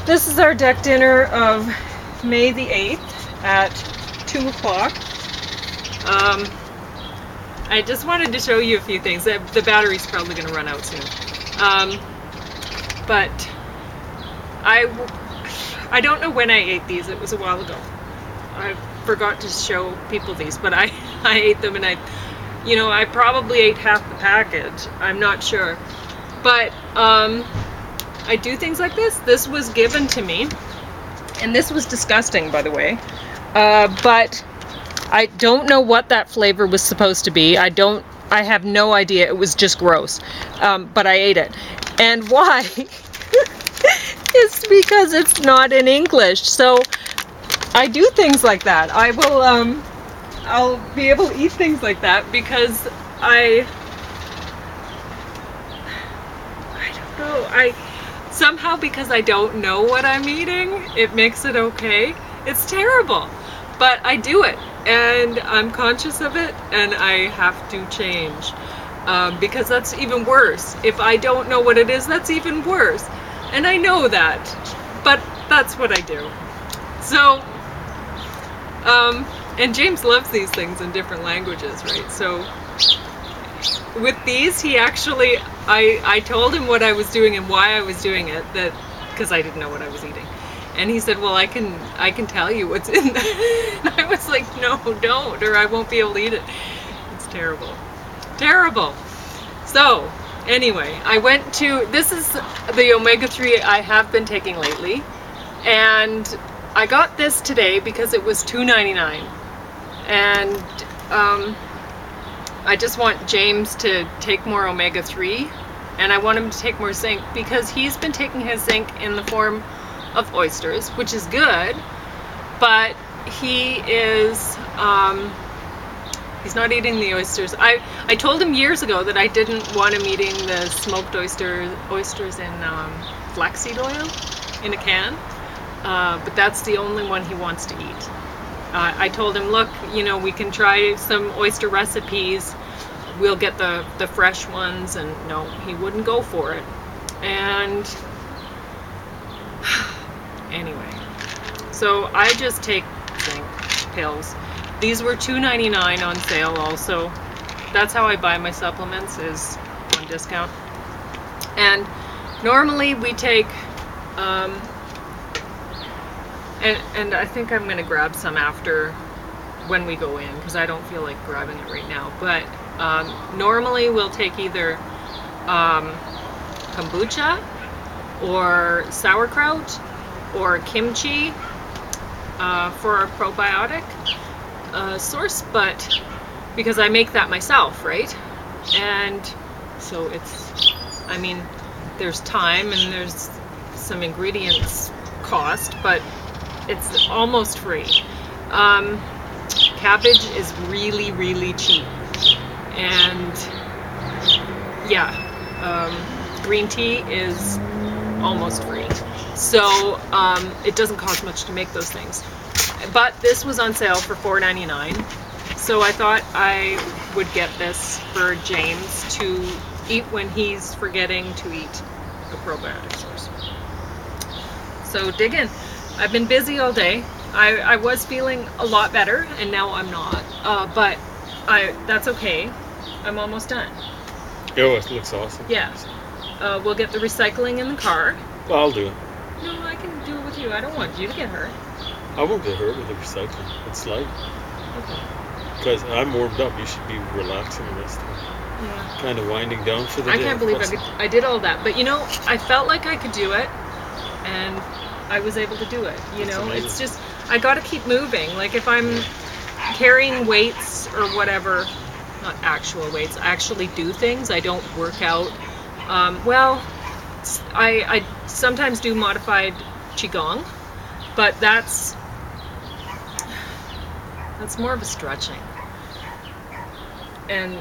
This is our deck dinner of May the 8th at 2 o'clock. I just wanted to show you a few things. The battery's probably going to run out soon. But I don't know when I ate these. It was a while ago. I forgot to show people these, but I ate them, and I probably ate half the package. I'm not sure. But I do things like this. This was given to me, and this was disgusting, by the way. But I don't know what that flavor was supposed to be. I have no idea. It was just gross. But I ate it. And why? It's because it's not in English. So I do things like that. I'll be able to eat things like that because I don't know. Somehow, because I don't know what I'm eating, it makes it okay. It's terrible, but I do it, and I'm conscious of it, and I have to change, because that's even worse. If I don't know what it is, that's even worse, and I know that, but that's what I do. So, and James loves these things in different languages, right? So with these, he actually, I told him what I was doing and why I was doing it, because I didn't know what I was eating. And he said, well, I can tell you what's in there. And I was like, no, don't, or I won't be able to eat it. It's terrible. Terrible. So, anyway, I went to, this is the omega-3 I have been taking lately. And I got this today because it was $2.99. And I just want James to take more omega-3, and I want him to take more zinc because he's been taking his zinc in the form of oysters, which is good, but he is he's not eating the oysters. I told him years ago that I didn't want him eating the smoked oysters in flaxseed oil in a can, but that's the only one he wants to eat. I told him, look, we can try some oyster recipes. We'll get the fresh ones, and no, he wouldn't go for it. And anyway, so I just take zinc pills. These were $2.99 on sale also. That's how I buy my supplements, is on discount. And normally we take and I think I'm going to grab some after when we go in, because I don't feel like grabbing it right now. But normally we'll take either kombucha or sauerkraut or kimchi for our probiotic source, but because I make that myself, right? And so there's time and there's some ingredients cost, but it's almost free. Cabbage is really, really cheap, and green tea is almost free. So it doesn't cost much to make those things. But this was on sale for $4.99, so I thought I would get this for James to eat when he's forgetting to eat a probiotic source. So dig in. I've been busy all day. I was feeling a lot better, and now I'm not. But that's okay. I'm almost done. Oh, it looks awesome. Yeah. We'll get the recycling in the car. Well, I'll do it. No, I can do it with you. I don't want you to get hurt. I won't get hurt with the recycling. It's light. Okay. Because I'm warmed up. You should be relaxing the rest of it. Yeah. Kind of winding down for the day. I can't believe I did all that. But I felt like I could do it, and I was able to do it. It's just, I got to keep moving. Like if I'm carrying weights or whatever, not actual weights, I actually do things. I don't work out. I sometimes do modified qigong, but that's more of a stretching. And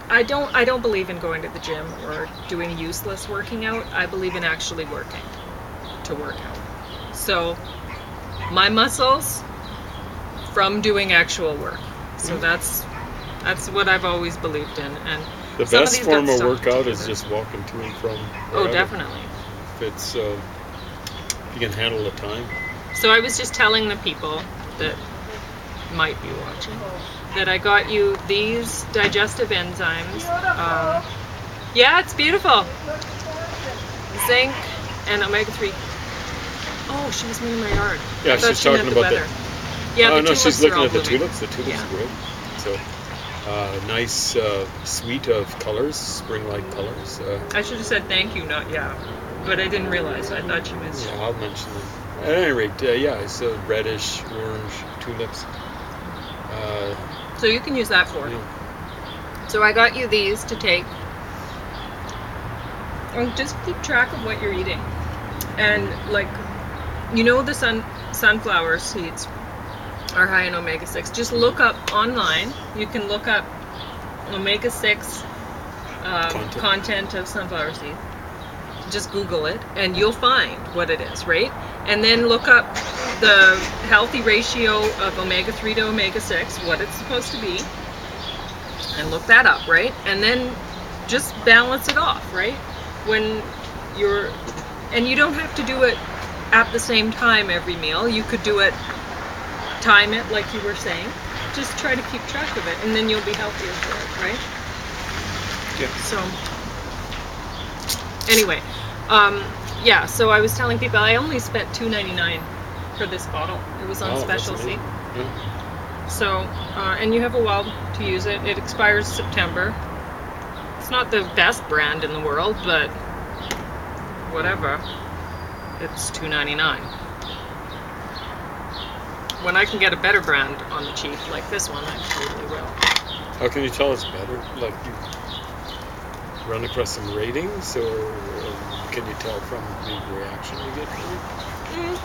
I don't believe in going to the gym or doing useless working out. I believe in actually working to work out. So my muscles from doing actual work. So that's what I've always believed in. And the best form of workout is just walking to and from. Oh, definitely. If it's You can handle the time. So I was just telling the people that might be watching that I got you these digestive enzymes. Yeah, it's beautiful. Zinc and omega-3. Oh, she was in my yard. Yeah, I thought she's she talking meant the about weather. Yeah, Oh the no, tulips she's are looking all at the blooming. tulips. The tulips Yeah. are great. So, nice suite of colors, spring-like colors. I should have said thank you, not yeah. But I didn't realize. I thought she was. Yeah, I'll mention them. At any rate, yeah, so reddish, orange tulips. So you can use that for it. Yeah. So I got you these to take. And just keep track of what you're eating. And like, you know, the sunflower seeds are high in omega-6. Just look up online. You can look up omega-6 content of sunflower seed. Just Google it and you'll find what it is, right? And then look up the healthy ratio of omega-3 to omega-6, what it's supposed to be, and look that up, right? And then just balance it off, right? When you're, and you don't have to do it at the same time every meal. You could do it, time it like you were saying. Just try to keep track of it and then you'll be healthier for it, right? Yeah. So, anyway, yeah, so I was telling people I only spent $2.99 for this bottle. It was on special, see? Yeah. So, and you have a while to use it. It expires September. It's not the best brand in the world, but whatever. It's $2.99. When I can get a better brand on the cheap, like this one, I totally will. How can you tell it's better? Like, you run across some ratings, or can you tell from the reaction you get from it?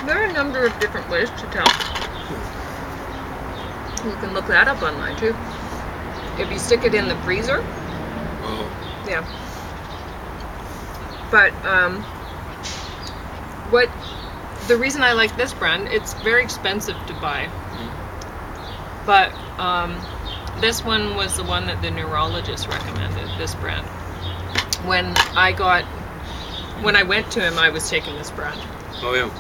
There are a number of different ways to tell. You can look that up online too. If you stick it in the freezer. Oh. Yeah. But what the reason I like this brand, it's very expensive to buy. But this one was the one that the neurologist recommended, this brand. When I went to him, I was taking this brand. Oh yeah.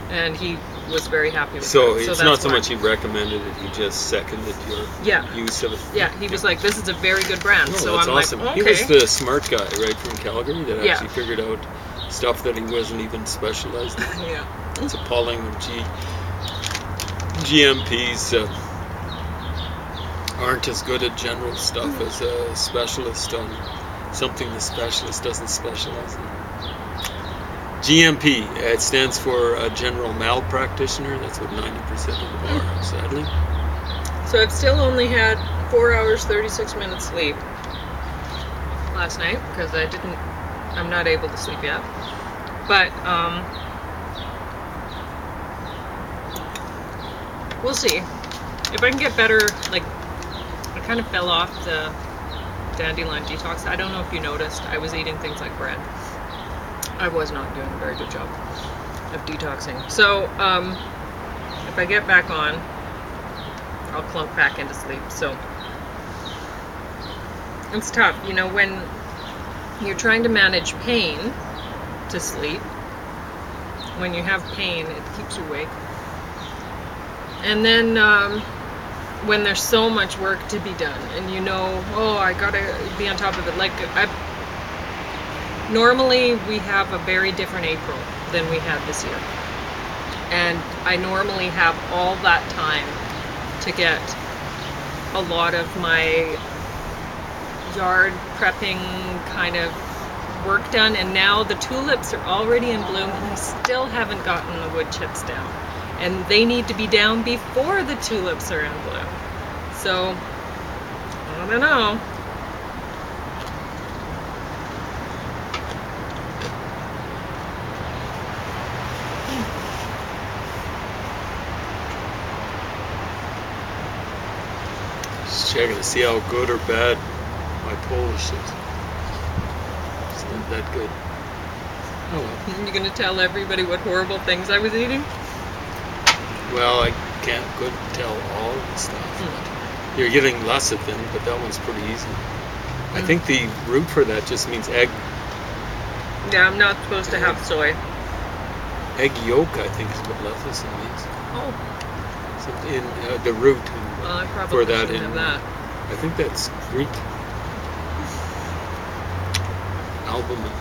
And he was very happy with it. So it's that's not so why. much he recommended it, he just seconded your use of it. Yeah, he was like, this is a very good brand. Oh, so that's I'm awesome. like, okay. He was the smart guy, right, from Calgary that Yeah. actually figured out stuff that he wasn't even specialized in. Yeah. It's appalling when GMPs aren't as good at general stuff as a specialist on something the specialist doesn't specialize in. GMP, it stands for a general malpractitioner. That's what 90% of them are, sadly. So I've still only had 4 hours, 36 minutes sleep last night because I'm not able to sleep yet. But we'll see. If I can get better, like, I kind of fell off the dandelion detox. I don't know if you noticed, I was eating things like bread. I was not doing a very good job of detoxing. So, if I get back on, I'll clunk back into sleep. So, it's tough. You know, when you're trying to manage pain to sleep, when you have pain, it keeps you awake. And then, when there's so much work to be done, and you know, oh, I gotta be on top of it. Like, normally we have a very different April than we had this year. And I normally have all that time to get a lot of my yard prepping kind of work done. And now the tulips are already in bloom and I still haven't gotten the wood chips down. And they need to be down before the tulips are in bloom. So, I don't know. Just checking to see how good or bad my Polish is. It's not that good. Oh well. You're gonna tell everybody what horrible things I was eating? Well, I couldn't tell all of the stuff. You're getting less of them, but that one's pretty easy. I think the root for that just means egg. Yeah, I'm not supposed to have soy. Egg yolk, I think, is what lecithin means. Oh. So in the root. Well, I probably for that shouldn't have that. I think that's Greek. Albumin.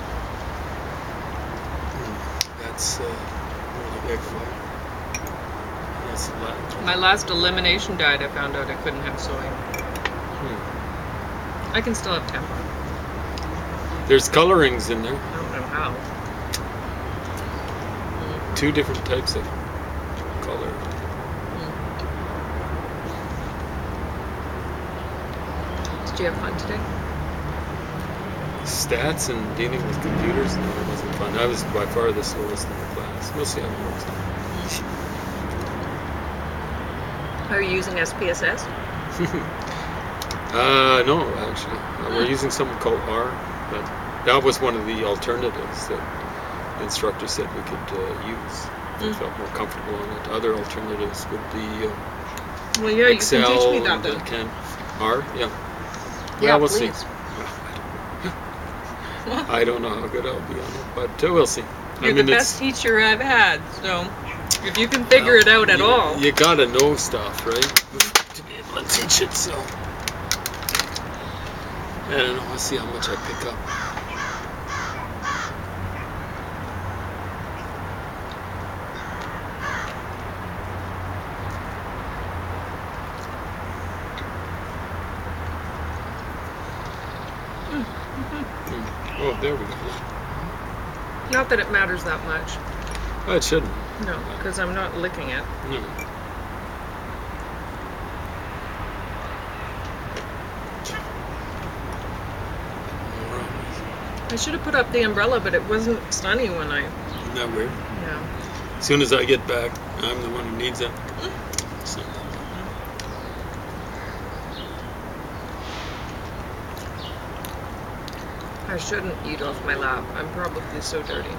That's egg white. That's Latin. My last elimination diet, I found out I couldn't have soy. I can still have tampon. There's colorings in there. I don't know how. 2 different types of color. Did you have fun today? Stats and dealing with computers, no, it wasn't fun. I was by far the slowest in the class. We'll see how it works out. Are you using SPSS? No, actually. We're using something called R, but that was one of the alternatives that the instructor said we could use. I felt more comfortable on it. Other alternatives would be well, yeah, Excel, you can teach me that then. R, yeah. Yeah, well, we'll please. see. I don't know how good I'll be on it, but we'll see. You're the best teacher I've had, so if you can figure it out at all. You gotta know stuff, right? To be able to teach it, so. I don't know, I'll see how much I pick up. Oh, there we go. Not that it matters that much. Oh, it shouldn't. No, because I'm not licking it. No. I should have put up the umbrella, but it wasn't sunny when I... Isn't that weird? Yeah. As soon as I get back, I'm the one who needs it. So. I shouldn't eat off my lap. I'm probably so dirty.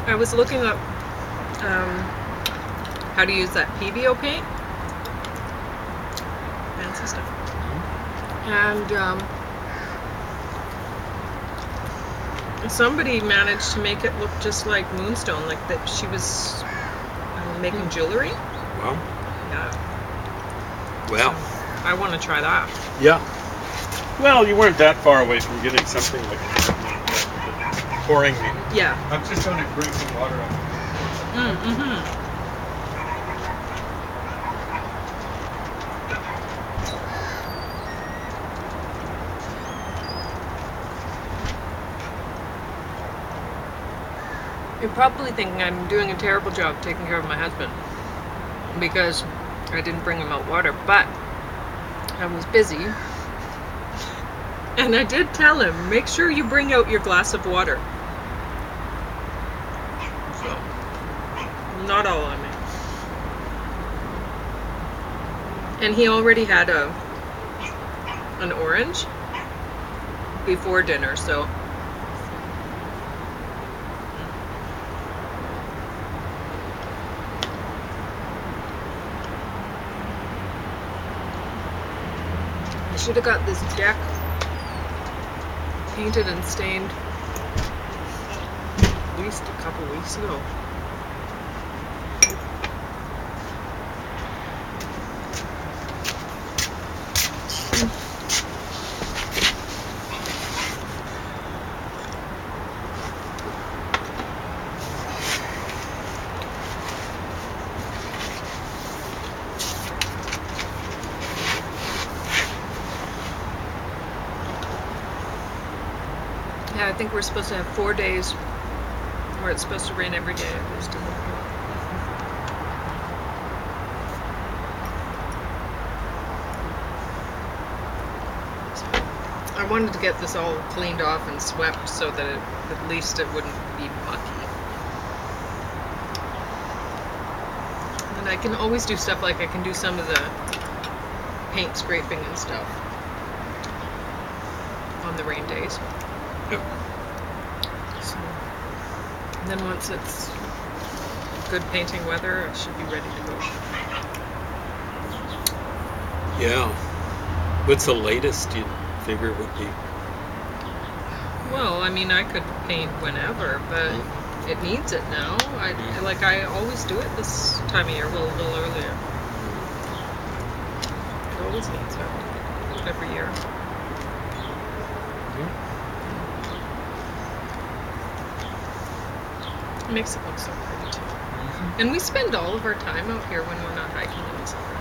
I was looking up how to use that PVO paint. Fancy stuff. And somebody managed to make it look just like Moonstone, like that she was making jewelry. Wow. Yeah. Well. So I want to try that. Yeah. Well, you weren't that far away from getting something like pouring. Yeah. I'm just going to bring some water up. You're probably thinking I'm doing a terrible job taking care of my husband because I didn't bring him out water, but I was busy. And I did tell him, make sure you bring out your glass of water. So, not all on me. And he already had an orange before dinner, so I should have got this deck painted and stained at least a couple weeks ago. Yeah, I think we're supposed to have 4 days where it's supposed to rain every day. I wanted to get this all cleaned off and swept so that at least it wouldn't be mucky. And I can always do stuff like I can do some of the paint scraping and stuff on the rain days. Yep. And then once it's good painting weather, I should be ready to go. Yeah. What's the latest you figure would be? Well, I mean, I could paint whenever, but it needs it now. I always do it this time of year, well, a little earlier. It always needs it every year. It makes it look so pretty too. And we spend all of our time out here when we're not hiking in the summer.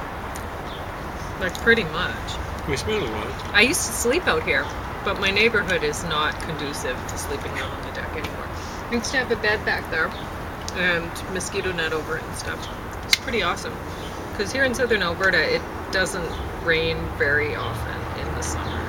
Like pretty much. We spend a lot. I used to sleep out here, but my neighborhood is not conducive to sleeping out on the deck anymore. I used to have a bed back there and mosquito net over it and stuff. It's pretty awesome. Because here in southern Alberta, it doesn't rain very often in the summer.